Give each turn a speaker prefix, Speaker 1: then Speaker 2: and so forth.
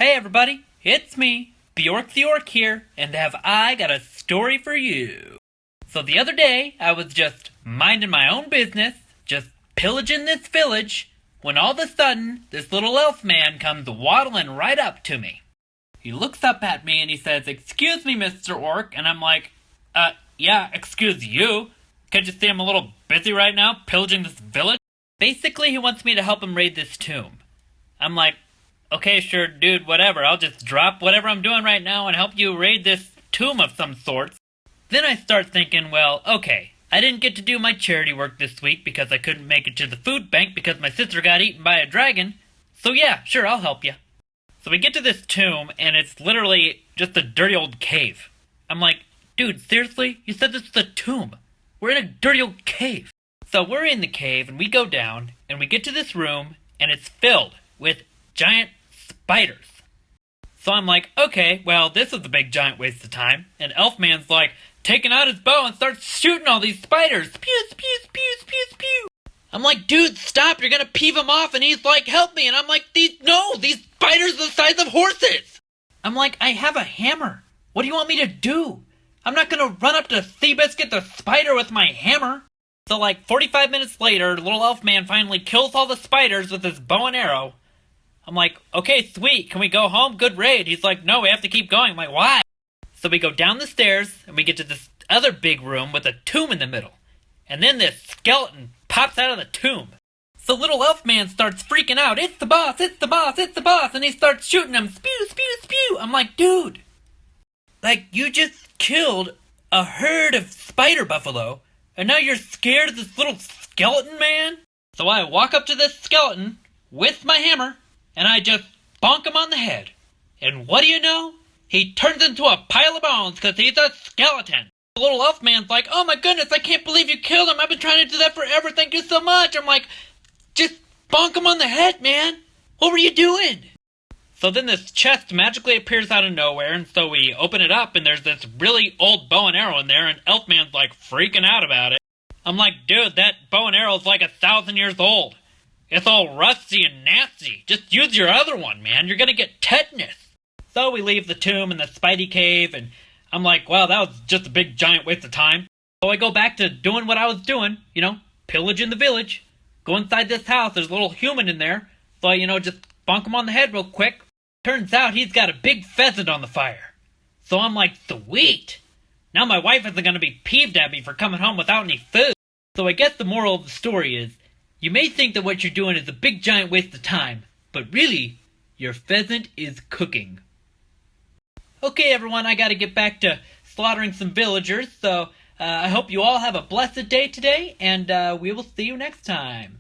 Speaker 1: Hey everybody, it's me, Bjork the Orc here, and have I got a story for you. So the other day, I was just minding my own business, just pillaging this village, when all of a sudden, this little elf man comes waddling right up to me. He looks up at me and he says, "Excuse me, Mr. Orc," and I'm like, yeah, excuse you. Can't you see I'm a little busy right now, pillaging this village? Basically, he wants me to help him raid this tomb. I'm like, okay, sure, dude, whatever. I'll just drop whatever I'm doing right now and help you raid this tomb of some sort. Then I start thinking, well, okay, I didn't get to do my charity work this week because I couldn't make it to the food bank because my sister got eaten by a dragon. So yeah, sure, I'll help you. So we get to this tomb, and it's literally just a dirty old cave. I'm like, dude, seriously? You said this was a tomb. We're in a dirty old cave. So we're in the cave, and we go down, and we get to this room, and it's filled with giant spiders. So I'm like, okay, well, this is a big giant waste of time. And Elfman's like, taking out his bow and starts shooting all these spiders. Pew, pew, pew, pew, pew. I'm like, dude, stop, you're gonna peeve him off. And he's like, help me. And I'm like, these spiders are the size of horses. I'm like, I have a hammer. What do you want me to do? I'm not gonna run up to Seabiscuit the spider with my hammer. So like 45 minutes later, little elf man finally kills all the spiders with his bow and arrow. I'm like, okay, sweet, can we go home? Good raid. He's like, no, we have to keep going. I'm like, why? So we go down the stairs, and we get to this other big room with a tomb in the middle. And then this skeleton pops out of the tomb. So little elf man starts freaking out. It's the boss, it's the boss, it's the boss. And he starts shooting him. Spew, spew, spew. I'm like, dude, like, you just killed a herd of spider buffalo, and now you're scared of this little skeleton man? So I walk up to this skeleton with my hammer, and I just bonk him on the head. And what do you know? He turns into a pile of bones because he's a skeleton. The little elf man's like, oh my goodness, I can't believe you killed him. I've been trying to do that forever. Thank you so much. I'm like, just bonk him on the head, man. What were you doing? So then this chest magically appears out of nowhere, and so we open it up, and there's this really old bow and arrow in there, and Elfman's like freaking out about it. I'm like, dude, that bow and arrow is like 1,000 years old. It's all rusty and nasty. Just use your other one, man. You're gonna get tetanus. So we leave the tomb and the Spidey cave, and I'm like, wow, that was just a big giant waste of time. So I go back to doing what I was doing, pillaging the village. Go inside this house, there's a little human in there. So I, just bonk him on the head real quick. Turns out he's got a big pheasant on the fire. So I'm like, sweet. Now my wife isn't gonna be peeved at me for coming home without any food. So I guess the moral of the story is, you may think that what you're doing is a big giant waste of time, but really, your pheasant is cooking. Okay everyone, I gotta get back to slaughtering some villagers, so I hope you all have a blessed day today, and we will see you next time.